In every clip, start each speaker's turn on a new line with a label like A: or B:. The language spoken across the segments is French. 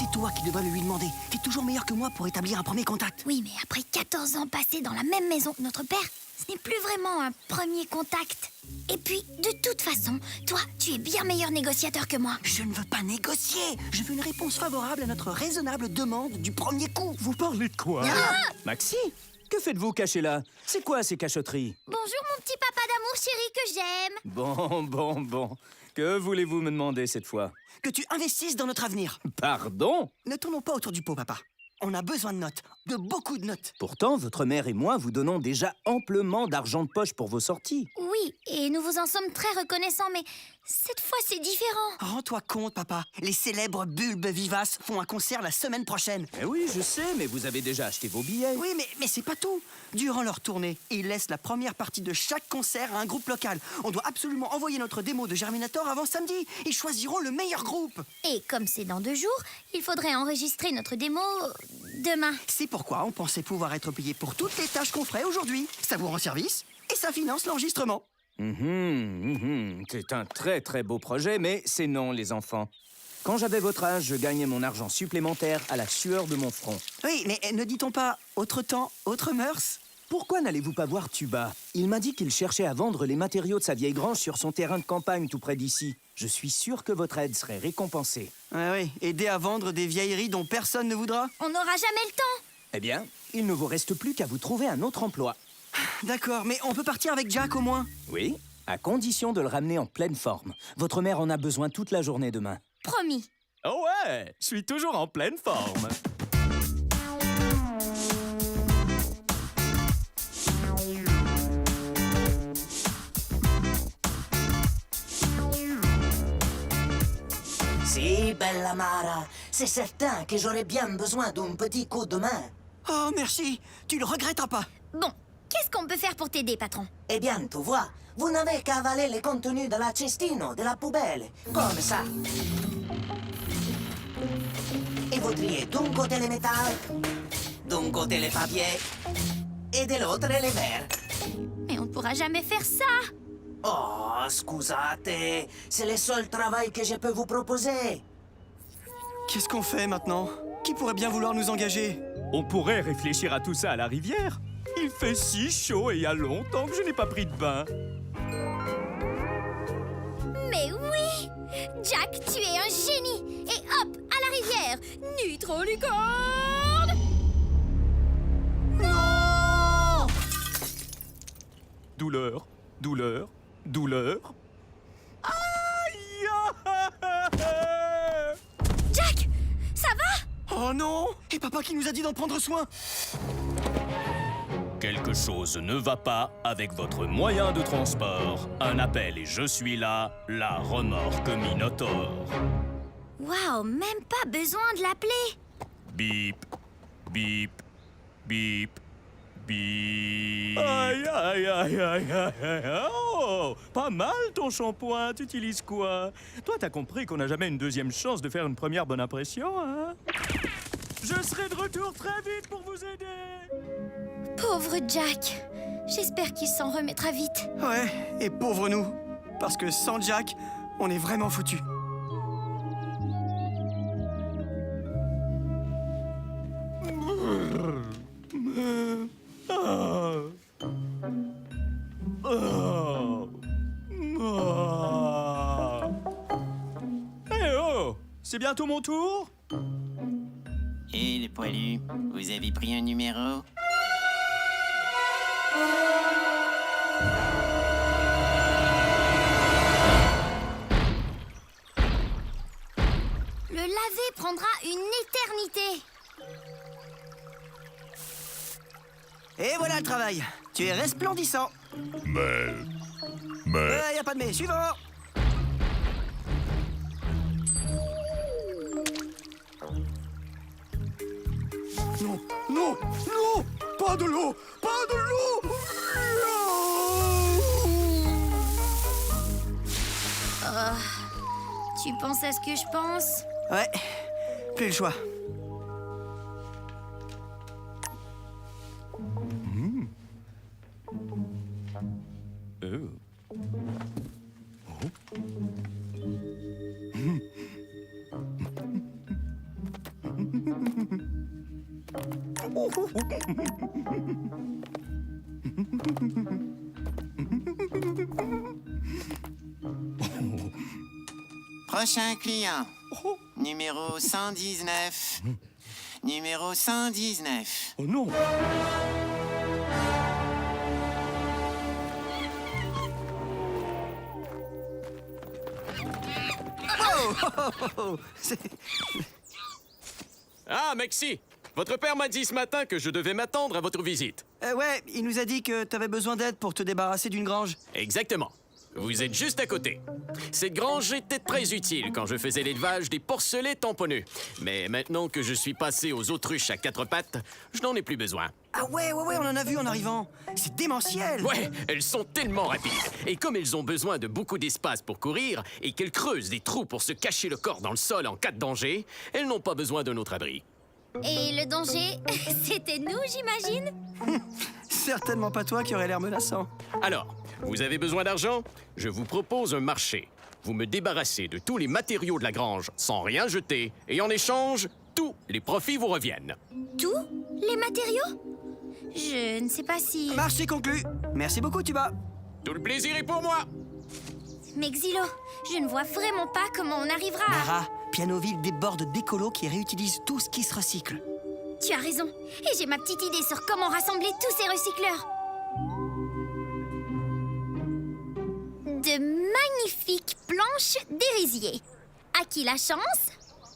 A: C'est toi qui devrais le lui demander. T'es toujours meilleur que moi pour établir un premier contact.
B: Oui, mais après 14 ans passés dans la même maison que notre père, ce n'est plus vraiment un premier contact. Et puis, de toute façon, toi, tu es bien meilleur négociateur que moi.
A: Je ne veux pas négocier. Je veux une réponse favorable à notre raisonnable demande du premier coup.
C: Vous parlez de quoi?
D: Maxi, que faites-vous caché là? C'est quoi ces cachotteries?
B: Bonjour, mon petit papa d'amour chéri que j'aime.
D: Bon. Que voulez-vous me demander cette fois?
A: Que tu investisses dans notre avenir.
D: Pardon?
A: Ne tournons pas autour du pot, papa. On a besoin de notes. De beaucoup de notes.
D: Pourtant, votre mère et moi vous donnons déjà amplement d'argent de poche pour vos sorties.
B: Oui, et nous vous en sommes très reconnaissants, mais cette fois, c'est différent.
A: Rends-toi compte, papa. Les célèbres Bulbes Vivaces font un concert la semaine prochaine.
D: Eh oui, je sais, mais vous avez déjà acheté vos billets.
A: Oui, mais c'est pas tout. Durant leur tournée, ils laissent la première partie de chaque concert à un groupe local. On doit absolument envoyer notre démo de Germinator avant samedi. Ils choisiront le meilleur groupe.
B: Et comme c'est dans 2 jours, il faudrait enregistrer notre démo demain.
A: C'est pourquoi on pensait pouvoir être payé pour toutes les tâches qu'on ferait aujourd'hui. Ça vous rend service et ça finance l'enregistrement.
D: C'est un très beau projet, mais c'est non, les enfants. Quand j'avais votre âge, je gagnais mon argent supplémentaire à la sueur de mon front.
A: Oui, mais ne dit-on pas autre temps, autre mœurs?
D: Pourquoi n'allez-vous pas voir Tuba? Il m'a dit qu'il cherchait à vendre les matériaux de sa vieille grange sur son terrain de campagne tout près d'ici. Je suis sûr que votre aide serait récompensée.
A: Ah oui, aider à vendre des vieilleries dont personne ne voudra?
B: On n'aura jamais le temps.
D: Eh bien, il ne vous reste plus qu'à vous trouver un autre emploi.
A: D'accord, mais on peut partir avec Jack au moins?
D: Oui, à condition de le ramener en pleine forme. Votre mère en a besoin toute la journée demain.
B: Promis.
C: Oh ouais, je suis toujours en pleine forme.
E: Si, bella Mara, c'est certain que j'aurais bien besoin d'un petit coup de main.
A: Oh, merci. Tu le regretteras pas.
B: Bon, qu'est-ce qu'on peut faire pour t'aider, patron?
E: Eh bien, tu vois, vous n'avez qu'à avaler les contenus de la cestino, de la poubelle, comme ça. Et vous triez d'un côté les métals, d'un côté les papiers, et de l'autre les verres.
B: Mais on ne pourra jamais faire ça.
E: Oh, scusate, c'est le seul travail que je peux vous proposer.
A: Qu'est-ce qu'on fait maintenant? Qui pourrait bien vouloir nous engager?
C: On pourrait réfléchir à tout ça à la rivière. Il fait si chaud et il y a longtemps que je n'ai pas pris de bain.
B: Mais oui! Jack, tu es un génie! Et hop, à la rivière! Nitro-licorne! Non!
C: Douleur. Aïe!
B: Jack! Ça va?
A: Oh non! Et papa qui nous a dit d'en prendre soin!
C: Quelque chose ne va pas avec votre moyen de transport. Un appel et je suis là, la remorque Minotaur.
B: Waouh, même pas besoin de l'appeler!
C: Bip, bip, bip, bip. Aïe. Oh, pas mal ton shampoing. Tu utilises quoi? Toi, t'as compris qu'on n'a jamais une deuxième chance de faire une première bonne impression, hein? Je serai de retour très vite pour vous aider.
B: Pauvre Jack! J'espère qu'il s'en remettra vite.
A: Ouais, et pauvre nous. Parce que sans Jack, on est vraiment foutus.
C: Eh oh! C'est bientôt mon tour?
F: Et les poilus, vous avez pris un numéro?
B: Le laver prendra une éternité.
A: Et voilà le travail. Tu es resplendissant. Mais... y a pas de mais. Suivant. Non! Pas de l'eau! Pas de l'eau!
B: Tu penses à ce que je pense?
A: Ouais, plus le choix.
F: Prochain client. Numéro 119. Numéro 119.
C: Oh non!
A: C'est-
G: Ah, Maxi! Votre père m'a dit ce matin que je devais m'attendre à votre visite.
A: Ouais, il nous a dit que t'avais besoin d'aide pour te débarrasser d'une grange.
G: Exactement. Vous êtes juste à côté. Cette grange était très utile quand je faisais l'élevage des porcelets tamponneux. Mais maintenant que je suis passé aux autruches à quatre pattes, je n'en ai plus besoin.
A: Ah ouais, on en a vu en arrivant. C'est démentiel.
G: Ouais, elles sont tellement rapides. Et comme elles ont besoin de beaucoup d'espace pour courir et qu'elles creusent des trous pour se cacher le corps dans le sol en cas de danger, elles n'ont pas besoin d'un autre abri.
B: Et le danger, c'était nous, j'imagine?
A: Certainement pas toi qui aurais l'air menaçant.
G: Alors, vous avez besoin d'argent? Je vous propose un marché. Vous me débarrassez de tous les matériaux de la grange sans rien jeter et en échange, tous les profits vous reviennent.
B: Tous les matériaux? Je ne sais pas si...
A: Marché conclu. Merci beaucoup, Tuba.
G: Tout le plaisir est pour moi.
B: Mais Xylo, je ne vois vraiment pas comment on arrivera à...
A: Mara, Pianoville déborde d'écolos qui réutilisent tout ce qui se recycle.
B: Tu as raison. Et j'ai ma petite idée sur comment rassembler tous ces recycleurs. De magnifiques planches d'érisier. À qui la chance?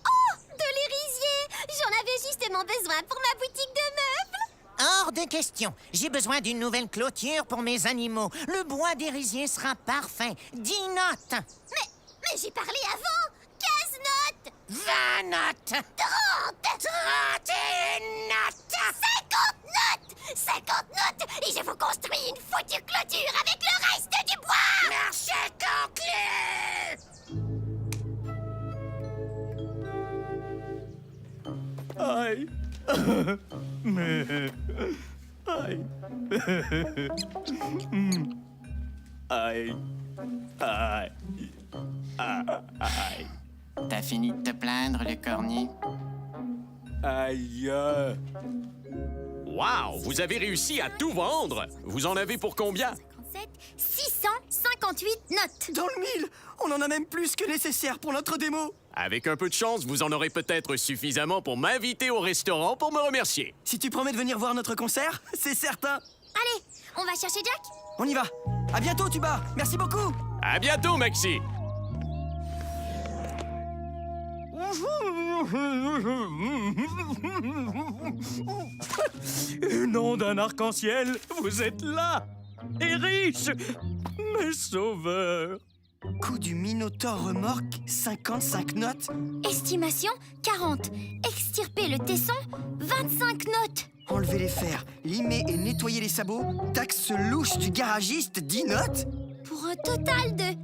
B: Oh, de l'érisier! J'en avais justement besoin pour ma boutique de meubles.
E: Hors de question. J'ai besoin d'une nouvelle clôture pour mes animaux. Le bois d'érisier sera parfait. 10 notes.
B: Mais j'ai parlé avant. 15 notes.
E: 20 notes.
B: 30.
E: 31 notes.
B: 50 notes. 50 notes. Et je vous construis une foutue clôture avec le reste du bois.
E: Marché conclu.
C: Aïe! Mais... Aïe! Aïe! Aïe! Aïe!
F: T'as fini de te plaindre, le cornu?
C: Aïe!
G: Wow, vous avez réussi à tout vendre. Vous en avez pour combien?
B: 57, 658 notes.
A: Dans le mille, on en a même plus que nécessaire pour notre démo.
G: Avec un peu de chance, vous en aurez peut-être suffisamment pour m'inviter au restaurant pour me remercier.
A: Si tu promets de venir voir notre concert, c'est certain.
B: Allez, on va chercher Jack.
A: On y va. À bientôt, Tuba. Merci beaucoup.
G: À bientôt, Maxi.
C: Nom d'un arc-en-ciel, vous êtes là! Et riche! Mes sauveurs!
A: Coup du Minotaure remorque, 55 notes.
B: Estimation 40. Extirper le tesson 25 notes.
A: Enlever les fers, limer et nettoyer les sabots. Taxe louche du garagiste, 10 notes.
B: Pour un total de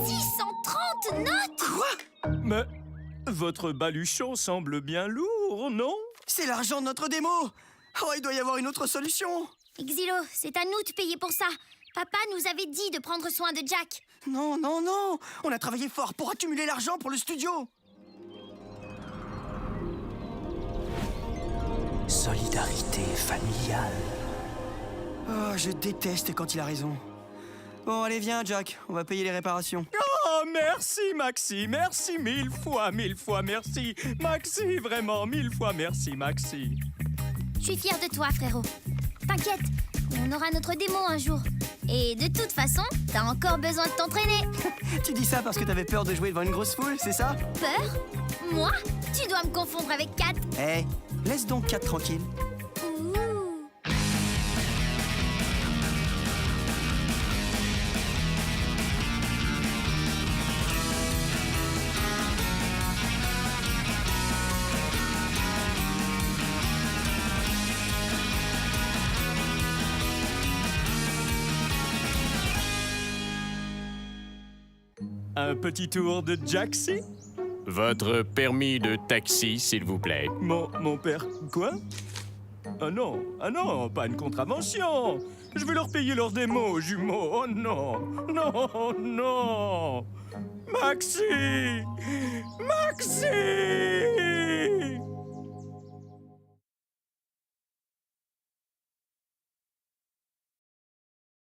B: 630 notes.
A: Quoi?
C: Mais votre baluchon semble bien lourd, non?
A: C'est l'argent de notre démo. Oh, il doit y avoir une autre solution.
B: Xylo, c'est à nous de payer pour ça. Papa nous avait dit de prendre soin de Jack.
A: Non. On a travaillé fort pour accumuler l'argent pour le studio.
D: Solidarité familiale.
A: Oh, je déteste quand il a raison. Bon, allez, viens, Jack. On va payer les réparations.
C: Oh, merci, Maxi. Merci 1000 fois merci. Maxi, vraiment, 1000 fois merci, Maxi.
B: Je suis fière de toi, frérot. T'inquiète, on aura notre démo un jour. Et de toute façon, t'as encore besoin de t'entraîner.
A: Tu dis ça parce que t'avais peur de jouer devant une grosse foule, c'est ça?
B: Peur? Moi? Tu dois me confondre avec Kat.
A: Eh, laisse donc Kat tranquille.
B: Ouh.
C: Un petit tour de Jaxi?
G: Votre permis de taxi, s'il vous plaît.
C: Mon père... Quoi? Ah non, pas une contravention. Je vais leur payer leur démo, jumeaux. Oh non. Maxi! Maxi!